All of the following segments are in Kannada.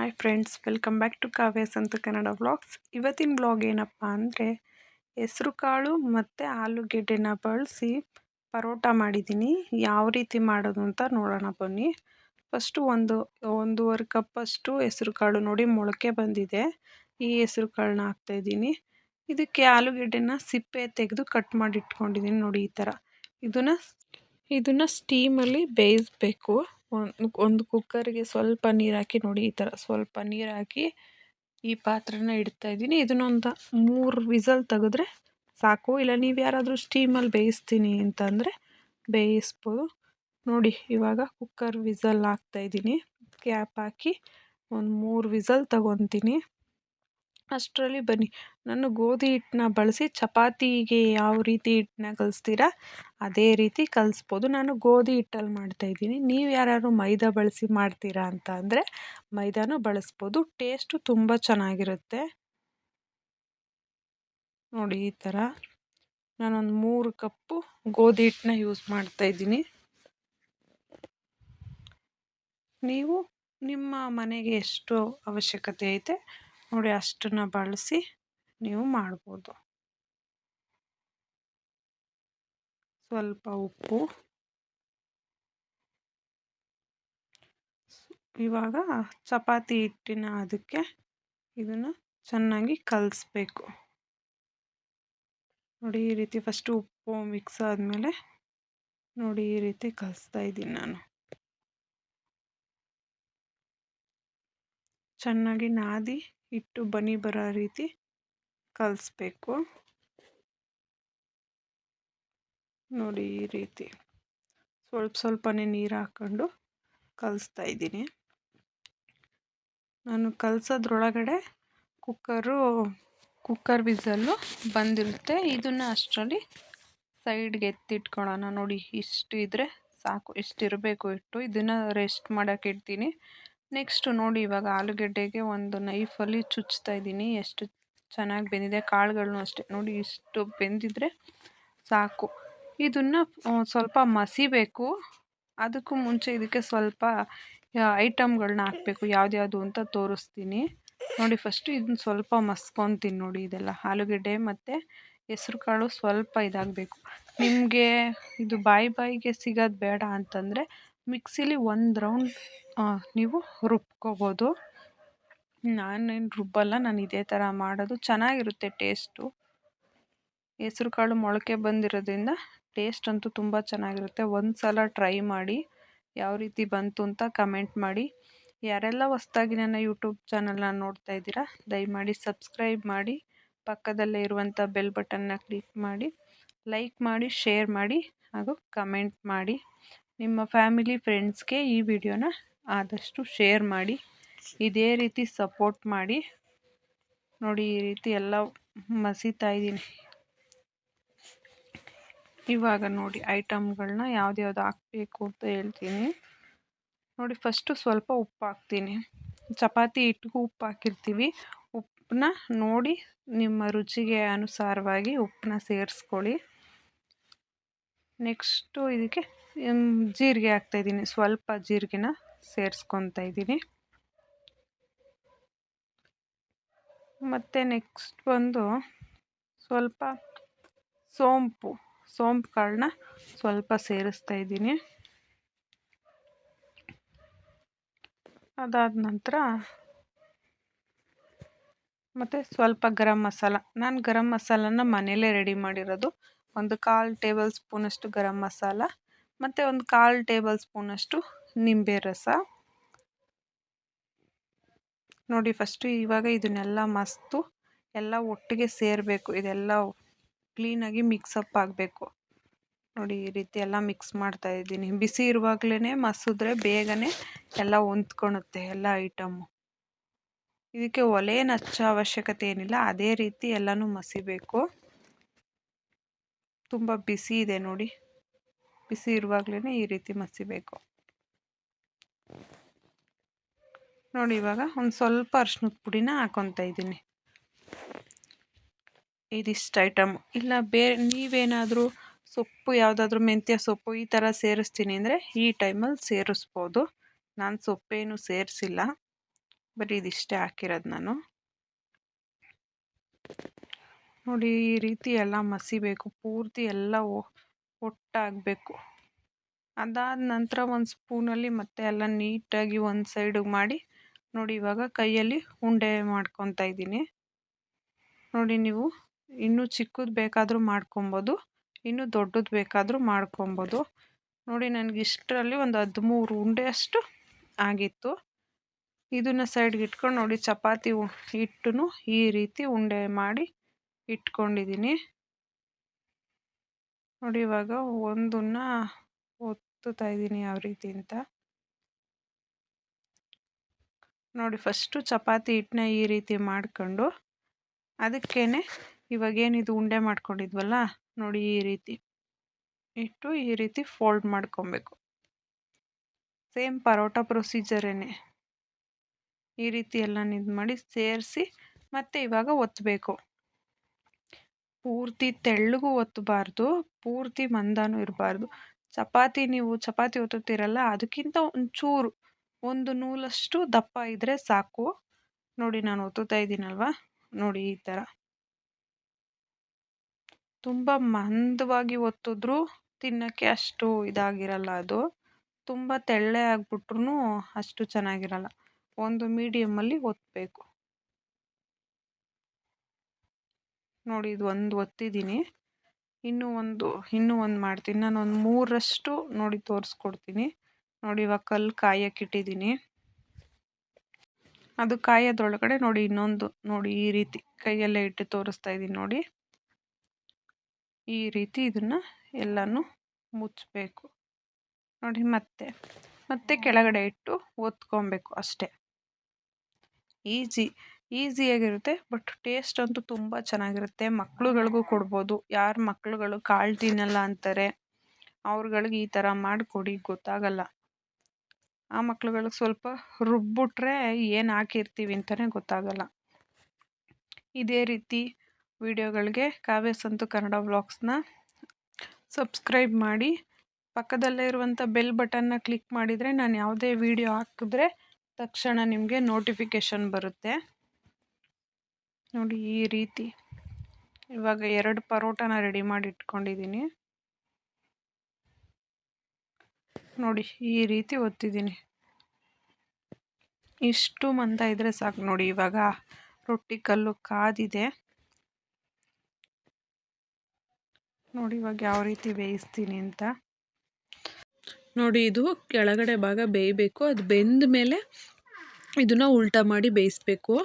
Hi friends, welcome back to Kavya Santu Kannada vlogs. ಇವತ್ತಿನ ವ್ಲಾಗ್ ಏನಪ್ಪ ಅಂದರೆ ಹೆಸರು ಕಾಳು ಮತ್ತು ಆಲೂಗೆಡ್ಡೆನ ಬಳಸಿ ಪರೋಟ ಮಾಡಿದ್ದೀನಿ. ಯಾವ ರೀತಿ ಮಾಡೋದು ಅಂತ ನೋಡೋಣ ಬನ್ನಿ. ಫಸ್ಟು ಒಂದೂವರೆ ಕಪ್ಪಷ್ಟು ಹೆಸರು ಕಾಳು ನೋಡಿ ಮೊಳಕೆ ಬಂದಿದೆ. ಈ ಹೆಸರು ಕಾಳನ್ನ ಹಾಕ್ತಾಯಿದ್ದೀನಿ. ಇದಕ್ಕೆ ಆಲೂಗೆಡ್ಡೆನ ಸಿಪ್ಪೆ ತೆಗೆದು ಕಟ್ ಮಾಡಿ ಇಟ್ಕೊಂಡಿದ್ದೀನಿ ನೋಡಿ ಈ ಥರ. ಇದನ್ನು ಸ್ಟೀಮಲ್ಲಿ ಬೇಯಿಸಬೇಕು. ಒಂದು ಕುಕ್ಕರ್ಗೆ ಸ್ವಲ್ಪ ನೀರು ಹಾಕಿ ನೋಡಿ ಈ ಥರ ಸ್ವಲ್ಪ ನೀರು ಹಾಕಿ ಈ ಪಾತ್ರೆನ ಇಡ್ತಾಯಿದ್ದೀನಿ. ಇದನ್ನೊಂದು 3 ವಿಸಲ್ ತೆಗೆದ್ರೆ ಸಾಕು. ಇಲ್ಲ ನೀವು ಯಾರಾದರೂ ಸ್ಟೀಮಲ್ಲಿ ಬೇಯಿಸ್ತೀನಿ ಅಂತಂದರೆ ಬೇಯಿಸ್ಬೋದು ನೋಡಿ. ಇವಾಗ ಕುಕ್ಕರ್ ವಿಸಲ್ ಹಾಕ್ತಾಯಿದ್ದೀನಿ. ಕ್ಯಾಪ್ ಹಾಕಿ ಒಂದು 3 ವಿಸಲ್ ತಗೊತೀನಿ. ಅಷ್ಟರಲ್ಲಿ ಬನ್ನಿ, ನಾನು ಗೋಧಿ ಹಿಟ್ಟನ್ನ ಬಳಸಿ ಚಪಾತಿಗೆ ಯಾವ ರೀತಿ ಹಿಟ್ಟನ್ನ ಕಲಿಸ್ತೀರಾ ಅದೇ ರೀತಿ ಕಲಿಸ್ಬೋದು. ನಾನು ಗೋಧಿ ಹಿಟ್ಟಲ್ಲಿ ಮಾಡ್ತಾಯಿದ್ದೀನಿ. ನೀವು ಯಾರು ಮೈದಾ ಬಳಸಿ ಮಾಡ್ತೀರಾ ಅಂತ ಅಂದರೆ ಮೈದಾನೂ ಬಳಸ್ಬೋದು. ಟೇಸ್ಟು ತುಂಬ ಚೆನ್ನಾಗಿರುತ್ತೆ ನೋಡಿ. ಈ ಥರ ನಾನೊಂದು 3 ಕಪ್ಪು ಗೋಧಿ ಹಿಟ್ಟನ್ನ ಯೂಸ್ ಮಾಡ್ತಾಯಿದ್ದೀನಿ. ನೀವು ನಿಮ್ಮ ಮನೆಗೆ ಎಷ್ಟು ಅವಶ್ಯಕತೆ ಐತೆ ನೋಡಿ ಅಷ್ಟನ್ನು ಬಳಸಿ ನೀವು ಮಾಡ್ಬೋದು. ಸ್ವಲ್ಪ ಉಪ್ಪು. ಇವಾಗ ಚಪಾತಿ ಹಿಟ್ಟಿನ ಅದಕ್ಕೆ ಇದನ್ನು ಚೆನ್ನಾಗಿ ಕಲಿಸ್ಬೇಕು ನೋಡಿ. ಈ ರೀತಿ ಫಸ್ಟು ಉಪ್ಪು ಮಿಕ್ಸ್ ಆದಮೇಲೆ ನೋಡಿ ಈ ರೀತಿ ಕಲಿಸ್ತಾ ಇದ್ದೀನಿ ನಾನು. ಚೆನ್ನಾಗಿ ನಾದಿ ಹಿಟ್ಟು ಬನಿ ಬರೋ ರೀತಿ ಕಲಿಸ್ಬೇಕು ನೋಡಿ. ಈ ರೀತಿ ಸ್ವಲ್ಪನೇ ನೀರು ಹಾಕ್ಕೊಂಡು ಕಲಿಸ್ತಾ ಇದ್ದೀನಿ ನಾನು. ಕಲಸೋದ್ರೊಳಗಡೆ ಕುಕ್ಕರ್ ವಿಸಲ್ಲು ಬಂದಿರುತ್ತೆ. ಇದನ್ನು ಅಷ್ಟರಲ್ಲಿ ಸೈಡ್ಗೆ ಎತ್ತಿಟ್ಕೊಳ್ಳೋಣ ನೋಡಿ. ಇಷ್ಟು ಇದ್ದರೆ ಸಾಕು, ಇಷ್ಟಿರಬೇಕು ಹಿಟ್ಟು. ಇದನ್ನು ರೆಸ್ಟ್ ಮಾಡೋಕ್ಕೆ ಇಡ್ತೀನಿ. ನೆಕ್ಸ್ಟು ನೋಡಿ ಇವಾಗ ಆಲೂಗೆಡ್ಡೆಗೆ ಒಂದು ನೈಫಲ್ಲಿ ಚುಚ್ತಾ ಇದ್ದೀನಿ. ಎಷ್ಟು ಚೆನ್ನಾಗಿ ಬೆಂದಿದೆ. ಕಾಳುಗಳನ್ನು ಅಷ್ಟೇ ನೋಡಿ, ಇಷ್ಟು ಬೆಂದಿದ್ರೆ ಸಾಕು. ಇದನ್ನು ಸ್ವಲ್ಪ ಮಸಿಬೇಕು. ಅದಕ್ಕೂ ಮುಂಚೆ ಇದಕ್ಕೆ ಸ್ವಲ್ಪ ಐಟಮ್ಗಳನ್ನ ಹಾಕಬೇಕು. ಯಾವ್ದ್ಯಾವುದು ಅಂತ ತೋರಿಸ್ತೀನಿ ನೋಡಿ. ಫಸ್ಟು ಇದನ್ನ ಸ್ವಲ್ಪ ಮಸ್ಕೊತೀನಿ ನೋಡಿ. ಇದೆಲ್ಲ ಆಲೂಗೆಡ್ಡೆ ಮತ್ತು ಹೆಸ್ರು ಕಾಳು ಸ್ವಲ್ಪ ಇದಾಗಬೇಕು. ನಿಮಗೆ ಇದು ಬಾಯಿಗೆ ಸಿಗೋದು ಬೇಡ ಅಂತಂದರೆ ಮಿಕ್ಸಿಲಿ 1 ರೌಂಡ್ ನೀವು ರುಬ್ಕೋಬೋದು. ನಾನೇನು ರುಬ್ಬಲ್ಲ, ನಾನು ಇದೇ ಥರ ಮಾಡೋದು. ಚೆನ್ನಾಗಿರುತ್ತೆ ಟೇಸ್ಟು. ಹೆಸ್ರು ಕಾಳು ಮೊಳಕೆ ಬಂದಿರೋದ್ರಿಂದ ಟೇಸ್ಟ್ ಅಂತೂ ತುಂಬ ಚೆನ್ನಾಗಿರುತ್ತೆ. ಒಂದು ಸಲ ಟ್ರೈ ಮಾಡಿ, ಯಾವ ರೀತಿ ಬಂತು ಅಂತ ಕಮೆಂಟ್ ಮಾಡಿ. ಯಾರೆಲ್ಲ ಹೊಸ್ದಾಗಿ ನನ್ನ ಯೂಟ್ಯೂಬ್ ಚಾನಲ್ನ ನೋಡ್ತಾ ಇದ್ದೀರಾ ದಯಮಾಡಿ ಸಬ್ಸ್ಕ್ರೈಬ್ ಮಾಡಿ, ಪಕ್ಕದಲ್ಲೇ ಇರುವಂಥ ಬೆಲ್ ಬಟನ್ನ ಕ್ಲಿಕ್ ಮಾಡಿ, ಲೈಕ್ ಮಾಡಿ, ಶೇರ್ ಮಾಡಿ ಹಾಗೂ ಕಮೆಂಟ್ ಮಾಡಿ. ನಿಮ್ಮ ಫ್ಯಾಮಿಲಿ ಫ್ರೆಂಡ್ಸ್ಗೆ ಈ ವಿಡಿಯೋನ ಆದಷ್ಟು ಶೇರ್ ಮಾಡಿ. ಇದೇ ರೀತಿ ಸಪೋರ್ಟ್ ಮಾಡಿ ನೋಡಿ. ಈ ರೀತಿ ಎಲ್ಲ ಮಸಿತಾ ಇದ್ದೀನಿ. ಇವಾಗ ನೋಡಿ ಐಟಮ್ಗಳನ್ನ ಯಾವ್ದ್ಯಾವ್ದು ಹಾಕಬೇಕು ಅಂತ ಹೇಳ್ತೀನಿ ನೋಡಿ. ಫಸ್ಟು ಸ್ವಲ್ಪ ಉಪ್ಪು ಹಾಕ್ತೀನಿ. ಚಪಾತಿ ಹಿಟ್ಟಿಗೂ ಉಪ್ಪು ಹಾಕಿರ್ತೀವಿ. ಉಪ್ಪನ್ನ ನೋಡಿ ನಿಮ್ಮ ರುಚಿಗೆ ಅನುಸಾರವಾಗಿ ಉಪ್ಪನ್ನ ಸೇರಿಸ್ಕೊಳ್ಳಿ. ನೆಕ್ಸ್ಟು ಇದಕ್ಕೆ ಜೀರಿಗೆ ಹಾಕ್ತಾಯಿದ್ದೀನಿ. ಸ್ವಲ್ಪ ಜೀರಿಗೆನ ಸೇರಿಸ್ಕೊತಾ ಇದ್ದೀನಿ. ಮತ್ತು ನೆಕ್ಸ್ಟ್ ಬಂದು ಸ್ವಲ್ಪ ಸೋಂಪು ಕಾಳನ್ನ ಸ್ವಲ್ಪ ಸೇರಿಸ್ತಾ ಇದ್ದೀನಿ. ಅದಾದ ನಂತರ ಮತ್ತು ಸ್ವಲ್ಪ ಗರಂ ಮಸಾಲ. ನಾನು ಗರಂ ಮಸಾಲನ ಮನೆಯಲ್ಲೇ ರೆಡಿ ಮಾಡಿರೋದು. ಒಂದು 1/4 ಟೇಬಲ್ ಸ್ಪೂನಷ್ಟು ಗರಂ ಮಸಾಲ ಮತ್ತು ಒಂದು 1/4 ಟೇಬಲ್ ಸ್ಪೂನಷ್ಟು ನಿಂಬೆ ರಸ ನೋಡಿ. ಫಸ್ಟು ಇವಾಗ ಇದನ್ನೆಲ್ಲ ಮಸ್ತು ಎಲ್ಲ ಒಟ್ಟಿಗೆ ಸೇರಬೇಕು. ಇದೆಲ್ಲ ಕ್ಲೀನಾಗಿ ಮಿಕ್ಸಪ್ ಆಗಬೇಕು ನೋಡಿ. ಈ ರೀತಿ ಎಲ್ಲ ಮಿಕ್ಸ್ ಮಾಡ್ತಾ ಇದ್ದೀನಿ. ಬಿಸಿ ಇರುವಾಗಲೇ ಮಸಿದ್ರೆ ಬೇಗನೆ ಎಲ್ಲ ಹೊಂದ್ಕೊಳುತ್ತೆ ಎಲ್ಲ ಐಟಮು. ಇದಕ್ಕೆ ಒಲೆಯನ್ನು ಹಚ್ಚೋ ಅವಶ್ಯಕತೆ ಏನಿಲ್ಲ. ಅದೇ ರೀತಿ ಎಲ್ಲನೂ ಮಸಿಬೇಕು. ತುಂಬ ಬಿಸಿ ಇದೆ ನೋಡಿ. ಬಿಸಿ ಇರುವಾಗಲೇ ಈ ರೀತಿ ಮಸಿಬೇಕು ನೋಡಿ. ಇವಾಗ ಒಂದು ಸ್ವಲ್ಪ ಅರಿಶಿನದ ಪುಡಿನ ಹಾಕ್ಕೊತಾ ಇದ್ದೀನಿ. ಇದಿಷ್ಟು ಐಟಮ್. ಇಲ್ಲ ನೀವೇನಾದರೂ ಸೊಪ್ಪು ಯಾವುದಾದ್ರೂ ಮೆಂತ್ಯ ಸೊಪ್ಪು ಈ ಥರ ಸೇರಿಸ್ತೀನಿ ಅಂದರೆ ಈ ಟೈಮಲ್ಲಿ ಸೇರಿಸ್ಬೋದು. ನಾನು ಸೊಪ್ಪೇನು ಸೇರಿಸಿಲ್ಲ ಬರೀ ಇದಿಷ್ಟೇ ಹಾಕಿರೋದು ನಾನು. ನೋಡಿ ಈ ರೀತಿ ಎಲ್ಲ ಮಸಿಬೇಕು, ಪೂರ್ತಿ ಎಲ್ಲ ಒಟ್ಟಾಗಬೇಕು. ಅದಾದ ನಂತರ ಒಂದು ಸ್ಪೂನಲ್ಲಿ ಮತ್ತೆ ಎಲ್ಲ ನೀಟಾಗಿ ಒಂದು ಸೈಡಿಗೆ ಮಾಡಿ ನೋಡಿ ಇವಾಗ ಕೈಯಲ್ಲಿ ಉಂಡೆ ಮಾಡ್ಕೊತಾ ಇದ್ದೀನಿ. ನೋಡಿ ನೀವು ಇನ್ನೂ ಚಿಕ್ಕದು ಬೇಕಾದರೂ ಮಾಡ್ಕೊಬೋದು, ಇನ್ನೂ ದೊಡ್ಡದು ಬೇಕಾದರೂ ಮಾಡ್ಕೊಬೋದು. ನೋಡಿ ನನಗೆ ಇಷ್ಟರಲ್ಲಿ ಒಂದು 13 ಉಂಡೆ ಅಷ್ಟು ಆಗಿತ್ತು. ಇದನ್ನು ಸೈಡ್ಗೆ ಇಟ್ಕೊಂಡು ನೋಡಿ ಚಪಾತಿ ಹಿಟ್ಟನ್ನು ಈ ರೀತಿ ಉಂಡೆ ಮಾಡಿ ಇಟ್ಕೊಂಡಿದ್ದೀನಿ. ನೋಡಿ ಇವಾಗ ಒಂದನ್ನು ಒತ್ತುತ್ತಾ ಇದ್ದೀನಿ ಯಾವ ರೀತಿ ಅಂತ. ನೋಡಿ ಫಸ್ಟು ಚಪಾತಿ ಹಿಟ್ಟನ್ನ ಈ ರೀತಿ ಮಾಡ್ಕೊಂಡು ಅದಕ್ಕೇನೆ ಇವಾಗೇನಿದು ಉಂಡೆ ಮಾಡ್ಕೊಂಡಿದ್ವಲ್ಲ ನೋಡಿ ಈ ರೀತಿ ಇಟ್ಟು ಈ ರೀತಿ ಫೋಲ್ಡ್ ಮಾಡ್ಕೊಬೇಕು. ಸೇಮ್ ಪರೋಟ ಪ್ರೊಸೀಜರೇನೆ. ಈ ರೀತಿ ಎಲ್ಲ ಇದು ಮಾಡಿ ಸೇರಿಸಿ ಮತ್ತೆ ಇವಾಗ ಒತ್ತಬೇಕು. ಪೂರ್ತಿ ತೆಳ್ಳಗೂ ಒತ್ತಬಾರ್ದು, ಪೂರ್ತಿ ಮಂದನೂ ಇರಬಾರ್ದು. ನೀವು ಚಪಾತಿ ಒತ್ತುತ್ತೀರಲ್ಲ ಅದಕ್ಕಿಂತ ಒಂಚೂರು ಒಂದು ನೂಲಷ್ಟು ದಪ್ಪ ಇದ್ದರೆ ಸಾಕು. ನೋಡಿ ನಾನು ಒತ್ತುತ್ತಾ ಇದ್ದೀನಲ್ವ, ನೋಡಿ ಈ ಥರ ತುಂಬ ಮಂದವಾಗಿ ಒತ್ತಿದ್ರೂ ತಿನ್ನೋಕ್ಕೆ ಅಷ್ಟು ಇದಾಗಿರಲ್ಲ. ಅದು ತುಂಬ ತೆಳ್ಳೆ ಆಗಿಬಿಟ್ರೂ ಅಷ್ಟು ಚೆನ್ನಾಗಿರಲ್ಲ. ಒಂದು ಮೀಡಿಯಮಲ್ಲಿ ಒತ್ತಬೇಕು. ನೋಡಿ ಇದು ಒಂದು ಒತ್ತಿದ್ದೀನಿ, ಇನ್ನೂ ಒಂದು ಮಾಡ್ತೀನಿ. ನಾನು ಒಂದು 3ರಷ್ಟು ನೋಡಿ ತೋರಿಸ್ಕೊಡ್ತೀನಿ. ನೋಡಿ ಇವಾಗ ಕಲ್ಲು ಕಾಯಕ್ಕಿಟ್ಟಿದ್ದೀನಿ. ಅದು ಕಾಯೋದ್ರೊಳಗಡೆ ನೋಡಿ ಇನ್ನೊಂದು ನೋಡಿ ಈ ರೀತಿ ಕೈಯಲ್ಲೇ ಇಟ್ಟು ತೋರಿಸ್ತಾ ಇದ್ದೀನಿ ನೋಡಿ. ಈ ರೀತಿ ಇದನ್ನು ಎಲ್ಲನೂ ಮುಚ್ಚಬೇಕು. ನೋಡಿ ಮತ್ತೆ ಕೆಳಗಡೆ ಇಟ್ಟು ಒತ್ಕೊಬೇಕು ಅಷ್ಟೇ. ಈಸಿಯಾಗಿರುತ್ತೆ, ಬಟ್ ಟೇಸ್ಟ್ ಅಂತೂ ತುಂಬ ಚೆನ್ನಾಗಿರುತ್ತೆ. ಮಕ್ಳುಗಳಿಗೂ ಕೊಡ್ಬೋದು. ಯಾರು ಮಕ್ಳುಗಳು ಕಾಳು ತಿನ್ನಲ್ಲ ಅಂತಾರೆ ಅವ್ರುಗಳಿಗೆ ಈ ಥರ ಮಾಡಿಕೊಡಿ, ಗೊತ್ತಾಗಲ್ಲ. ಆ ಮಕ್ಳುಗಳಿಗೆ ಸ್ವಲ್ಪ ರುಬ್ಬಿಟ್ರೆ ಏನು ಹಾಕಿರ್ತೀವಿ ಅಂತಲೇ ಗೊತ್ತಾಗಲ್ಲ. ಇದೇ ರೀತಿ ವಿಡಿಯೋಗಳಿಗೆ ಕಾವ್ಯ ಸಂತು ಕನ್ನಡ ವ್ಲಾಗ್ಸ್ನ ಸಬ್ಸ್ಕ್ರೈಬ್ ಮಾಡಿ, ಪಕ್ಕದಲ್ಲೇ ಇರುವಂಥ ಬೆಲ್ ಬಟನ್ನ ಕ್ಲಿಕ್ ಮಾಡಿದರೆ ನಾನು ಯಾವುದೇ ವಿಡಿಯೋ ಹಾಕಿದ್ರೆ ತಕ್ಷಣ ನಿಮಗೆ ನೋಟಿಫಿಕೇಷನ್ ಬರುತ್ತೆ. ನೋಡಿ ಈ ರೀತಿ ಇವಾಗ 2 ಪರೋಟನ ರೆಡಿ ಮಾಡಿ ಇಟ್ಕೊಂಡಿದ್ದೀನಿ. ನೋಡಿ ಈ ರೀತಿ ಒತ್ತಿದ್ದೀನಿ. ಇಷ್ಟು ಮಂದ ಇದ್ದರೆ ಸಾಕು. ನೋಡಿ ಇವಾಗ ರೊಟ್ಟಿ ಕಲ್ಲು ಕಾದಿದೆ. ನೋಡಿ ಇವಾಗ ಯಾವ ರೀತಿ ಬೇಯಿಸ್ತೀನಿ ಅಂತ. ನೋಡಿ ಇದು ಕೆಳಗಡೆ ಭಾಗ ಬೇಯಬೇಕು. ಅದು ಬೆಂದ ಮೇಲೆ ಇದನ್ನು ಉಲ್ಟಾ ಮಾಡಿ ಬೇಯಿಸ್ಬೇಕು.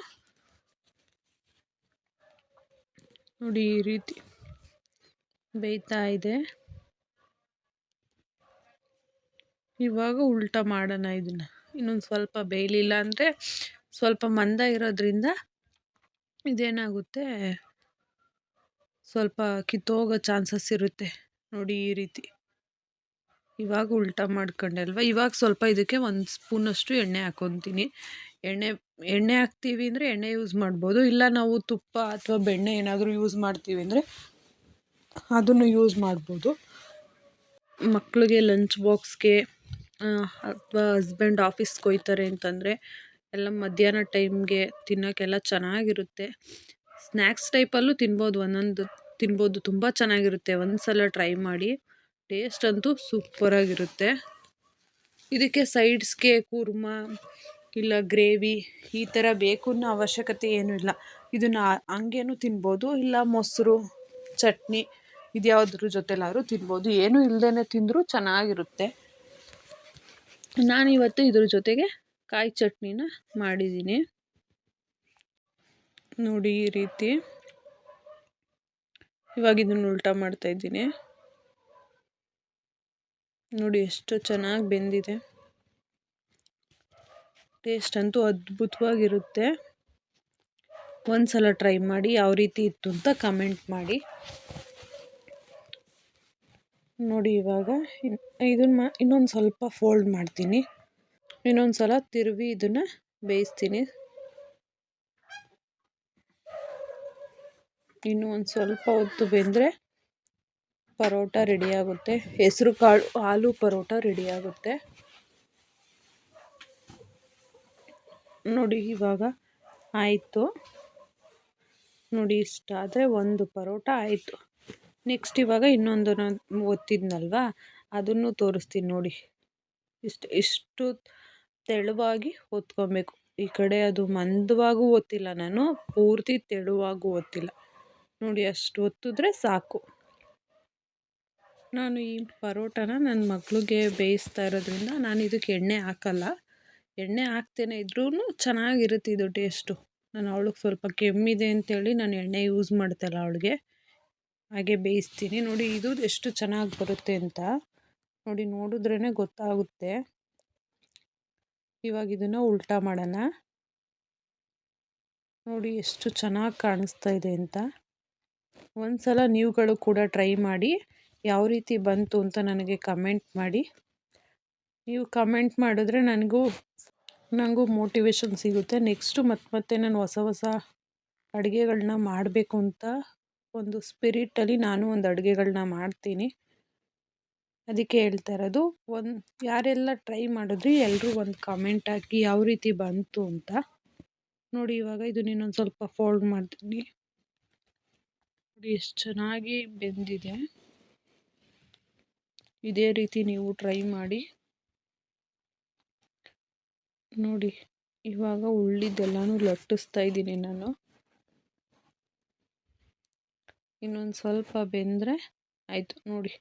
ನೋಡಿ ಈ ರೀತಿ ಬೇಯ್ತಾ ಇದೆ. ಇವಾಗ ಉಲ್ಟಾ ಮಾಡೋಣ ಇದನ್ನು. ಇನ್ನೊಂದು ಸ್ವಲ್ಪ ಬೇಯಲಿಲ್ಲ ಅಂದರೆ ಸ್ವಲ್ಪ ಮಂದ ಇರೋದ್ರಿಂದ ಇದೇನಾಗುತ್ತೆ, ಸ್ವಲ್ಪ ಕಿತ್ತೋಗೋ ಚಾನ್ಸಸ್ ಇರುತ್ತೆ. ನೋಡಿ ಈ ರೀತಿ ಇವಾಗ ಉಲ್ಟಾ ಮಾಡ್ಕೊಂಡೆ ಅಲ್ವಾ. ಇವಾಗ ಸ್ವಲ್ಪ ಇದಕ್ಕೆ 1 ಸ್ಪೂನಷ್ಟು ಎಣ್ಣೆ ಹಾಕ್ಕೊತೀನಿ. ಎಣ್ಣೆ ಹಾಕ್ತೀವಿ ಅಂದರೆ ಎಣ್ಣೆ ಯೂಸ್ ಮಾಡ್ಬೋದು, ಇಲ್ಲ ನಾವು ತುಪ್ಪ ಅಥವಾ ಬೆಣ್ಣೆ ಏನಾದರೂ ಯೂಸ್ ಮಾಡ್ತೀವಿ ಅಂದರೆ ಅದನ್ನು ಯೂಸ್ ಮಾಡ್ಬೋದು. ಮಕ್ಕಳಿಗೆ ಲಂಚ್ ಬಾಕ್ಸ್ಗೆ ಅಥವಾ ಹಸ್ಬೆಂಡ್ ಆಫೀಸ್ಗೆ ಹೋಗ್ತಾರೆ ಅಂತಂದರೆ ಎಲ್ಲ ಮಧ್ಯಾಹ್ನ ಟೈಮ್ಗೆ ತಿನ್ನೋಕ್ಕೆಲ್ಲ ಚೆನ್ನಾಗಿರುತ್ತೆ. ಸ್ನ್ಯಾಕ್ಸ್ ಟೈಪಲ್ಲೂ ತಿನ್ಬೋದು, ತುಂಬ ಚೆನ್ನಾಗಿರುತ್ತೆ. ಒಂದು ಸಲ ಟ್ರೈ ಮಾಡಿ, ಟೇಸ್ಟ್ ಅಂತೂ ಸೂಪರಾಗಿರುತ್ತೆ. ಇದಕ್ಕೆ ಸೈಡ್ಸ್ಗೆ ಕುರ್ಮಾ ಇಲ್ಲ ಗ್ರೇವಿ ಈ ಥರ ಬೇಕು ಅನ್ನೋ ಅವಶ್ಯಕತೆ ಏನೂ ಇಲ್ಲ. ಇದನ್ನು ಹಂಗೇನೂ ತಿನ್ಬೋದು, ಇಲ್ಲ ಮೊಸರು ಚಟ್ನಿ ಇದ್ಯಾವುದ್ರ ಜೊತೆಲಾದ್ರೂ ತಿನ್ಬೋದು. ಏನೂ ಇಲ್ಲದೇ ತಿಂದರೂ ಚೆನ್ನಾಗಿರುತ್ತೆ. ನಾನಿವತ್ತು ಇದ್ರ ಜೊತೆಗೆ ಕಾಯಿ ಚಟ್ನಿನ ಮಾಡಿದ್ದೀನಿ. ನೋಡಿ ಈ ರೀತಿ ಇವಾಗ ಇದನ್ನು ಉಲ್ಟಾ ಮಾಡ್ತಾಯಿದ್ದೀನಿ. ನೋಡಿ ಎಷ್ಟು ಚೆನ್ನಾಗಿ ಬೆಂದಿದೆ. ಟೇಸ್ಟ್ ಅಂತೂ ಅದ್ಭುತವಾಗಿರುತ್ತೆ. ಒಂದು ಸಲ ಟ್ರೈ ಮಾಡಿ, ಯಾವ ರೀತಿ ಇತ್ತು ಅಂತ ಕಮೆಂಟ್ ಮಾಡಿ. ನೋಡಿ ಇವಾಗ ಇದನ್ನು ಇನ್ನೊಂದು ಸ್ವಲ್ಪ ಫೋಲ್ಡ್ ಮಾಡ್ತೀನಿ. ಇನ್ನೊಂದು ಸಲ ತಿರುವಿ ಇದನ್ನು ಬೇಯಿಸ್ತೀನಿ. ಇನ್ನೂ ಒಂದು ಸ್ವಲ್ಪ ಹೊತ್ತು ಬೆಂದರೆ ಪರೋಟ ರೆಡಿಯಾಗುತ್ತೆ. ಹೆಸರು ಕಾಳು ಆಲೂ ಪರೋಟ ರೆಡಿಯಾಗುತ್ತೆ. ನೋಡಿ ಇವಾಗ ಆಯಿತು. ನೋಡಿ ಇಷ್ಟಾದರೆ ಒಂದು ಪರೋಟ ಆಯಿತು. ನೆಕ್ಸ್ಟ್ ಇವಾಗ ಇನ್ನೊಂದನ್ನು ಒತ್ತಿದ್ನಲ್ವಾ ಅದನ್ನು ತೋರಿಸ್ತೀನಿ ನೋಡಿ. ಇಷ್ಟು ತೆಳುವಾಗಿ ಒತ್ಕೊಬೇಕು. ಈ ಕಡೆ ಅದು ಮಂದವಾಗೂ ಒತ್ತಿಲ್ಲ, ನಾನು ಪೂರ್ತಿ ತೆಳುವಾಗೂ ಒತ್ತಿಲ್ಲ. ನೋಡಿ ಅಷ್ಟು ಒತ್ತಿದ್ರೆ ಸಾಕು. ನಾನು ಈ ಪರೋಟನ ನನ್ನ ಮಗಳಿಗೆ ಬೇಯಿಸ್ತಾ ಇರೋದ್ರಿಂದ ನಾನು ಇದಕ್ಕೆ ಎಣ್ಣೆ ಹಾಕಲ್ಲ. ಎಣ್ಣೆ ಹಾಕ್ತೇನೆ ಇದ್ರೂ ಚೆನ್ನಾಗಿರುತ್ತೆ ಇದು ಟೇಸ್ಟು. ನಾನು ಅವಳಿಗೆ ಸ್ವಲ್ಪ ಕೆಮ್ಮಿದೆ ಅಂತೇಳಿ ನಾನು ಎಣ್ಣೆ ಯೂಸ್ ಮಾಡ್ತಾಯಿಲ್ಲ ಅವಳಿಗೆ, ಹಾಗೆ ಬೇಯಿಸ್ತೀನಿ. ನೋಡಿ ಇದು ಎಷ್ಟು ಚೆನ್ನಾಗಿ ಬರುತ್ತೆ ಅಂತ ನೋಡಿ, ನೋಡಿದ್ರೇ ಗೊತ್ತಾಗುತ್ತೆ. ಇವಾಗ ಇದನ್ನು ಉಲ್ಟಾ ಮಾಡೋಣ. ನೋಡಿ ಎಷ್ಟು ಚೆನ್ನಾಗಿ ಕಾಣಿಸ್ತಾ ಇದೆ ಅಂತ. ಒಂದ್ಸಲ ನೀವುಗಳು ಕೂಡ ಟ್ರೈ ಮಾಡಿ ಯಾವ ರೀತಿ ಬಂತು ಅಂತ ನನಗೆ ಕಮೆಂಟ್ ಮಾಡಿ. ನೀವು ಕಮೆಂಟ್ ಮಾಡಿದ್ರೆ ನನಗೂ ಮೋಟಿವೇಶನ್ ಸಿಗುತ್ತೆ. ನೆಕ್ಸ್ಟು ಮತ್ತೆ ನಾನು ಹೊಸ ಅಡುಗೆಗಳನ್ನ ಮಾಡಬೇಕು ಅಂತ ಒಂದು ಸ್ಪಿರಿಟಲ್ಲಿ ನಾನು ಒಂದು ಅಡುಗೆಗಳನ್ನ ಮಾಡ್ತೀನಿ. ಅದಕ್ಕೆ ಹೇಳ್ತಾ ಇರೋದು. ಯಾರೆಲ್ಲ ಟ್ರೈ ಮಾಡಿದ್ರಿ ಎಲ್ಲರೂ ಒಂದು ಕಮೆಂಟ್ ಹಾಕಿ ಯಾವ ರೀತಿ ಬಂತು ಅಂತ. ನೋಡಿ ಇವಾಗ ಇದನ್ನ ಇನ್ನೊಂದು ಸ್ವಲ್ಪ ಫೋಲ್ಡ್ ಮಾಡ್ತೀನಿ. ನೋಡಿ ಎಷ್ಟು ಚೆನ್ನಾಗಿ ಬೆಂದಿದೆ. ಇದೇ ರೀತಿ ನೀವು ಟ್ರೈ ಮಾಡಿ ನೋಡಿ. ಇವಾಗ ಉಳ್ಳಿದ್ದೆಲ್ಲನೂ ಲಟ್ಟಿಸ್ತಾ ಇದ್ದೀನಿ ನಾನು. ಇನ್ನೊಂದು ಸ್ವಲ್ಪ ಬೆಂದರೆ ಆಯಿತು. ನೋಡಿ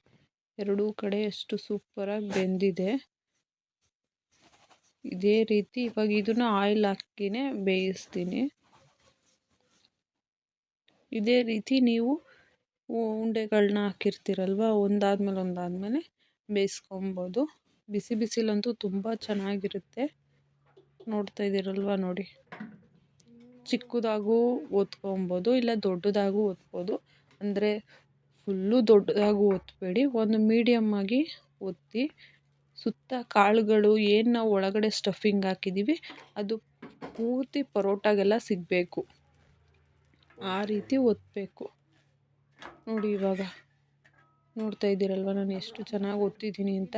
ಎರಡೂ ಕಡೆ ಎಷ್ಟು ಸೂಪರಾಗಿ ಬೆಂದಿದೆ. ಇದೇ ರೀತಿ ಇವಾಗ ಇದನ್ನು ಆಯಿಲ್ ಹಾಕಿನೇ ಬೇಯಿಸ್ತೀನಿ. ಇದೇ ರೀತಿ ನೀವು ಉಂಡೆಗಳನ್ನ ಹಾಕಿರ್ತೀರಲ್ವ, ಒಂದಾದ್ಮೇಲೆ ಬೇಯಿಸ್ಕೊಬೋದು. ಬಿಸಿಲಂತೂ ತುಂಬ ಚೆನ್ನಾಗಿರುತ್ತೆ. ನೋಡ್ತಾ ಇದ್ದೀರಲ್ವ ನೋಡಿ. ಚಿಕ್ಕದಾಗೂ ಒತ್ಕೊಬೋದು, ಇಲ್ಲ ದೊಡ್ಡದಾಗೂ ಒತ್ಬೋದು. ಅಂದರೆ ಫುಲ್ಲು ದೊಡ್ಡದಾಗೂ ಒತ್ತಬೇಡಿ, ಒಂದು ಮೀಡಿಯಮ್ ಆಗಿ ಒತ್ತಿ. ಸುತ್ತ ಕಾಳುಗಳು ಏನು ನಾವು ಒಳಗಡೆ ಸ್ಟಫಿಂಗ್ ಹಾಕಿದ್ದೀವಿ ಅದು ಪೂರ್ತಿ ಪರೋಟಾಗೆಲ್ಲ ಸಿಗಬೇಕು, ಆ ರೀತಿ ಒತ್ತಬೇಕು. ನೋಡಿ ಇವಾಗ ನೋಡ್ತಾ ಇದ್ದೀರಲ್ವ ನಾನು ಎಷ್ಟು ಚೆನ್ನಾಗಿ ಒತ್ತಿದ್ದೀನಿ ಅಂತ.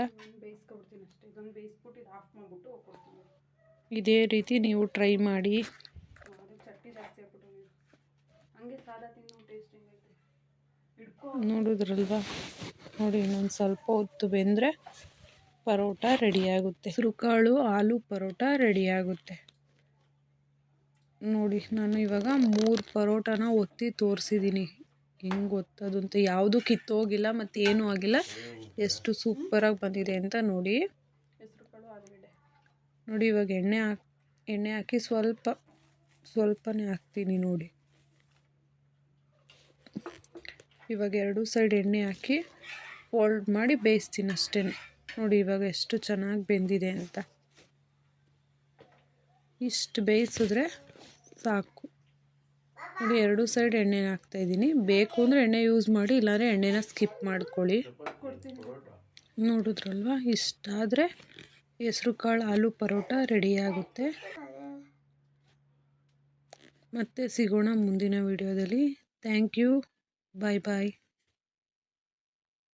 ಇದೇ ರೀತಿ ನೀವು ಟ್ರೈ ಮಾಡಿ. ನೋಡಿದ್ರಲ್ವ ನೋಡಿ, ಇನ್ನೊಂದು ಸ್ವಲ್ಪ ಹೊತ್ತು ಬೆಂದರೆ ಪರೋಟ ರೆಡಿಯಾಗುತ್ತೆ. ಹೆಸರುಕಾಳು ಆಲೂ ಪರೋಟ ರೆಡಿಯಾಗುತ್ತೆ. ನೋಡಿ ನಾನು ಇವಾಗ 3 ಪರೋಟನ ಒತ್ತಿ ತೋರಿಸಿದ್ದೀನಿ ಹೆಂಗೆ ಒತ್ತೋದು ಅಂತ. ಯಾವುದೂ ಕಿತ್ತೋಗಿಲ್ಲ ಮತ್ತು ಏನೂ ಆಗಿಲ್ಲ. ಎಷ್ಟು ಸೂಪರಾಗಿ ಬಂದಿದೆ ಅಂತ ನೋಡಿ. ನೋಡಿ ಇವಾಗ ಎಣ್ಣೆ ಹಾಕಿ ಸ್ವಲ್ಪನೇ ಹಾಕ್ತೀನಿ ನೋಡಿ. ಇವಾಗ ಎರಡೂ ಸೈಡ್ ಎಣ್ಣೆ ಹಾಕಿ ಫೋಲ್ಡ್ ಮಾಡಿ ಬೇಯಿಸ್ತೀನಿ ಅಷ್ಟೇ. ನೋಡಿ ಇವಾಗ ಎಷ್ಟು ಚೆನ್ನಾಗಿ ಬೆಂದಿದೆ ಅಂತ. ಇಷ್ಟು ಬೇಯಿಸಿದ್ರೆ ಸಾಕು. ನೋಡಿ ಎರಡೂ ಸೈಡ್ ಎಣ್ಣೆನ ಹಾಕ್ತಾಯಿದ್ದೀನಿ. ಬೇಕು ಅಂದರೆ ಎಣ್ಣೆ ಯೂಸ್ ಮಾಡಿ, ಇಲ್ಲಾಂದರೆ ಎಣ್ಣೆನ ಸ್ಕಿಪ್ ಮಾಡ್ಕೊಳ್ಳಿ. ನೋಡಿದ್ರಲ್ವ, ಇಷ್ಟಾದರೆ ಹೆಸ್ರುಕಾಳು ಆಲೂ ಪರೋಟ ರೆಡಿಯಾಗುತ್ತೆ. ಮತ್ತೆ ಸಿಗೋಣ ಮುಂದಿನ ವಿಡಿಯೋದಲ್ಲಿ. Thank you. Bye bye.